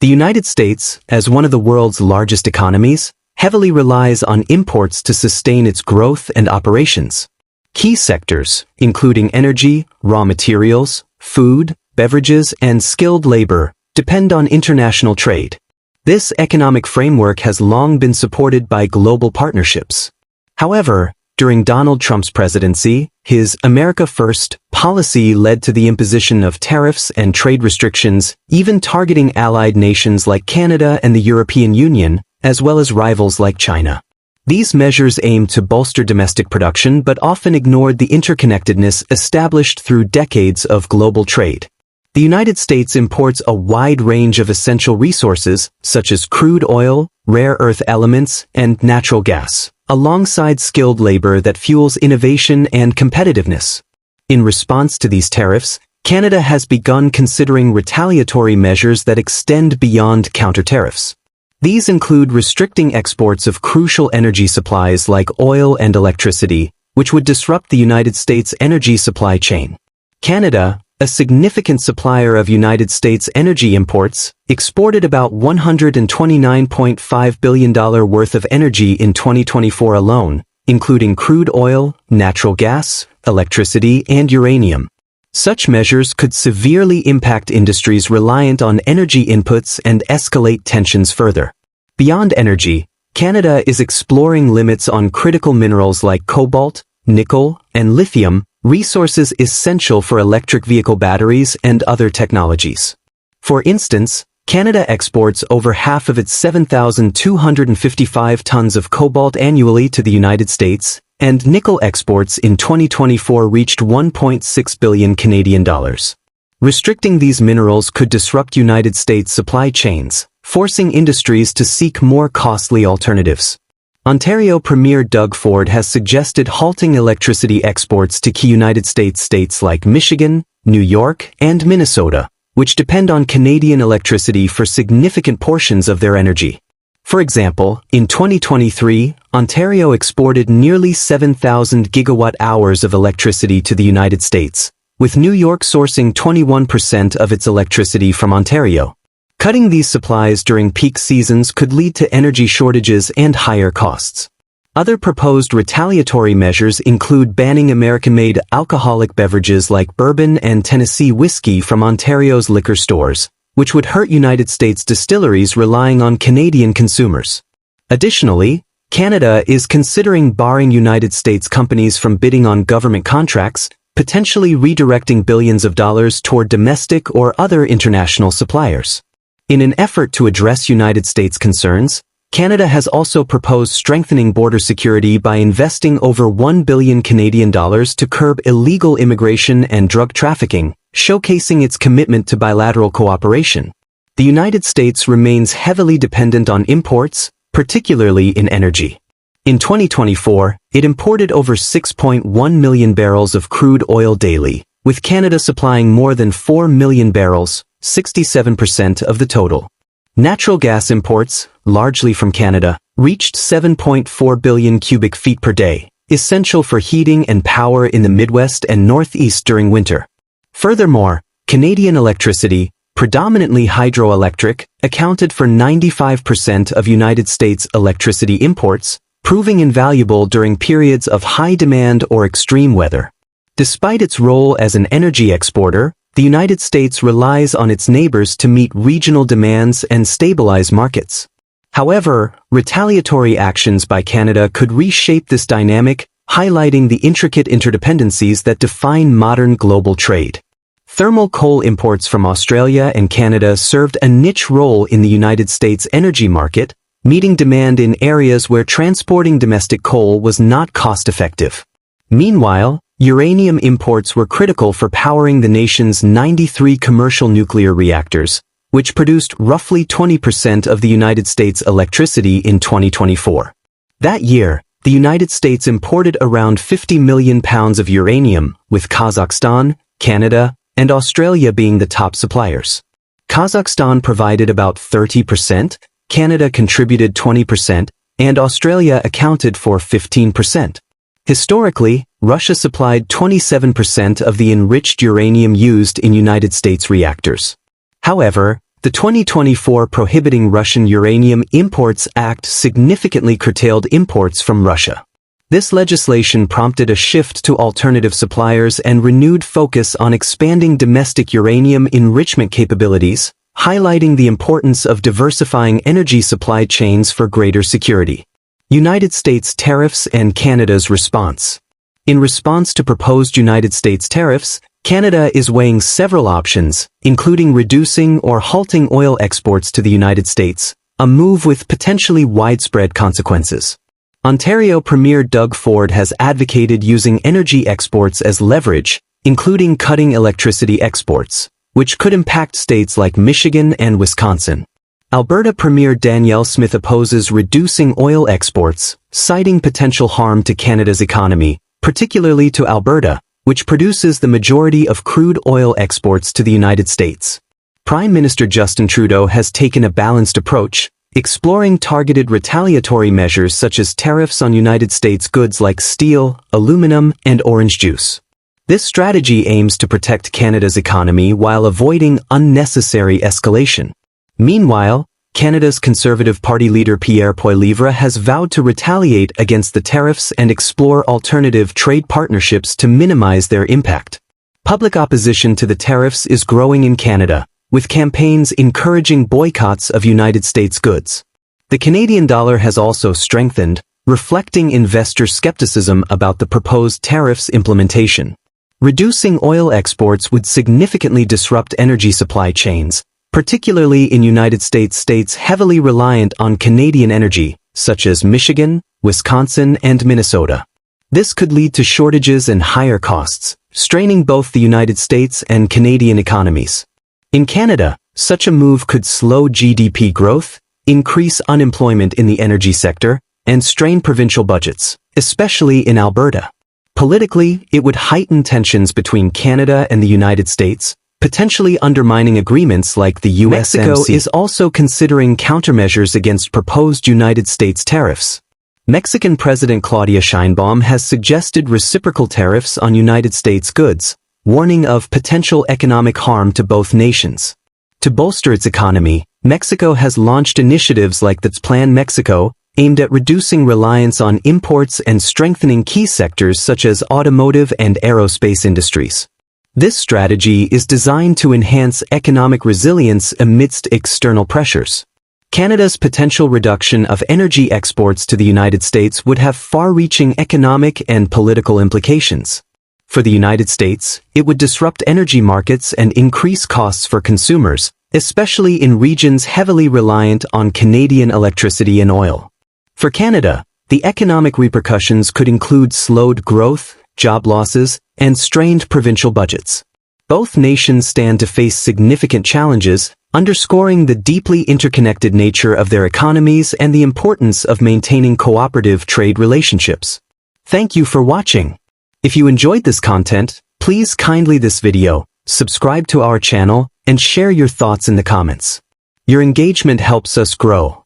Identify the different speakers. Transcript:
Speaker 1: The United States, as one of the world's largest economies, heavily relies on imports to sustain its growth and operations. Key sectors, including energy, raw materials, food, beverages, and skilled labor, depend on international trade. This economic framework has long been supported by global partnerships. However, during Donald Trump's presidency, his America First policy led to the imposition of tariffs and trade restrictions, even targeting allied nations like Canada and the European Union, as well as rivals like China. These measures aimed to bolster domestic production but often ignored the interconnectedness established through decades of global trade. The United States imports a wide range of essential resources, such as crude oil, rare earth elements, and natural gas, alongside skilled labor that fuels innovation and competitiveness. In response to these tariffs, Canada has begun considering retaliatory measures that extend beyond counter-tariffs. These include restricting exports of crucial energy supplies like oil and electricity, which would disrupt the United States energy supply chain. Canada, a significant supplier of United States energy imports, exported about $129.5 billion worth of energy in 2024 alone, including crude oil, natural gas, electricity, and uranium. Such measures could severely impact industries reliant on energy inputs and escalate tensions further. Beyond energy, Canada is exploring limits on critical minerals like cobalt, nickel, and lithium, resources essential for electric vehicle batteries and other technologies. For instance, Canada exports over half of its 7,255 tons of cobalt annually to the United States, and nickel exports in 2024 reached 1.6 billion Canadian dollars. Restricting these minerals could disrupt United States supply chains, forcing industries to seek more costly alternatives. Ontario Premier Doug Ford has suggested halting electricity exports to key United States states like Michigan, New York, and Minnesota, which depend on Canadian electricity for significant portions of their energy. For example, in 2023, Ontario exported nearly 7,000 gigawatt-hours of electricity to the United States, with New York sourcing 21% of its electricity from Ontario. Cutting these supplies during peak seasons could lead to energy shortages and higher costs. Other proposed retaliatory measures include banning American-made alcoholic beverages like bourbon and Tennessee whiskey from Ontario's liquor stores, which would hurt United States distilleries relying on Canadian consumers. Additionally, Canada is considering barring United States companies from bidding on government contracts, potentially redirecting billions of dollars toward domestic or other international suppliers. In an effort to address United States concerns, Canada has also proposed strengthening border security by investing over 1 billion Canadian dollars to curb illegal immigration and drug trafficking, showcasing its commitment to bilateral cooperation. The United States remains heavily dependent on imports, particularly in energy. In 2024, it imported over 6.1 million barrels of crude oil daily, with Canada supplying more than 4 million barrels, 67% of the total. Natural gas imports, largely from Canada, reached 7.4 billion cubic feet per day, essential for heating and power in the Midwest and Northeast during winter. Furthermore, Canadian electricity, predominantly hydroelectric, accounted for 95% of United States electricity imports, proving invaluable during periods of high demand or extreme weather. Despite its role as an energy exporter, the United States relies on its neighbors to meet regional demands and stabilize markets. However, retaliatory actions by Canada could reshape this dynamic, highlighting the intricate interdependencies that define modern global trade. Thermal coal imports from Australia and Canada served a niche role in the United States energy market, meeting demand in areas where transporting domestic coal was not cost-effective. Meanwhile, uranium imports were critical for powering the nation's 93 commercial nuclear reactors, which produced roughly 20% of the United States' electricity in 2024. That year, the United States imported around 50 million pounds of uranium, with Kazakhstan, Canada, and Australia being the top suppliers. Kazakhstan provided about 30%, Canada contributed 20%, and Australia accounted for 15%. Historically, Russia supplied 27% of the enriched uranium used in United States reactors. However, The 2024 Prohibiting Russian Uranium Imports Act significantly curtailed imports from Russia. This legislation prompted a shift to alternative suppliers and renewed focus on expanding domestic uranium enrichment capabilities, highlighting the importance of diversifying energy supply chains for greater security. United States tariffs and Canada's response. In response to proposed United States tariffs, Canada is weighing several options, including reducing or halting oil exports to the United States, a move with potentially widespread consequences. Ontario Premier Doug Ford has advocated using energy exports as leverage, including cutting electricity exports, which could impact states like Michigan and Wisconsin. Alberta Premier Danielle Smith opposes reducing oil exports, citing potential harm to Canada's economy, particularly to Alberta, which produces the majority of crude oil exports to the United States. Prime Minister Justin Trudeau has taken a balanced approach, exploring targeted retaliatory measures such as tariffs on United States goods like steel, aluminum, and orange juice. This strategy aims to protect Canada's economy while avoiding unnecessary escalation. Meanwhile, Canada's Conservative Party leader Pierre Poilievre has vowed to retaliate against the tariffs and explore alternative trade partnerships to minimize their impact. Public opposition to the tariffs is growing in Canada, with campaigns encouraging boycotts of United States goods. The Canadian dollar has also strengthened, reflecting investor skepticism about the proposed tariffs implementation. Reducing oil exports would significantly disrupt energy supply chains, particularly in United states heavily reliant on Canadian energy, such as Michigan, Wisconsin, and Minnesota. This could lead to shortages and higher costs, straining both the United States and Canadian economies. In Canada, such a move could slow GDP growth, increase unemployment in the energy sector, and strain provincial budgets, especially in Alberta. Politically, it would heighten tensions between Canada and the United States, potentially undermining agreements like the USMCA. Mexico is also considering countermeasures against proposed United States tariffs. Mexican President Claudia Sheinbaum has suggested reciprocal tariffs on United States goods, warning of potential economic harm to both nations. To bolster its economy, Mexico has launched initiatives like the Plan Mexico, aimed at reducing reliance on imports and strengthening key sectors such as automotive and aerospace industries. This strategy is designed to enhance economic resilience amidst external pressures. Canada's potential reduction of energy exports to the United States would have far-reaching economic and political implications. For the United States, it would disrupt energy markets and increase costs for consumers, especially in regions heavily reliant on Canadian electricity and oil. For Canada, the economic repercussions could include slowed growth, job losses, and strained provincial budgets. Both nations stand to face significant challenges, underscoring the deeply interconnected nature of their economies and the importance of maintaining cooperative trade relationships. Thank you for watching. If you enjoyed this content, please kindly this video, subscribe to our channel, and share your thoughts in the comments. Your engagement helps us grow.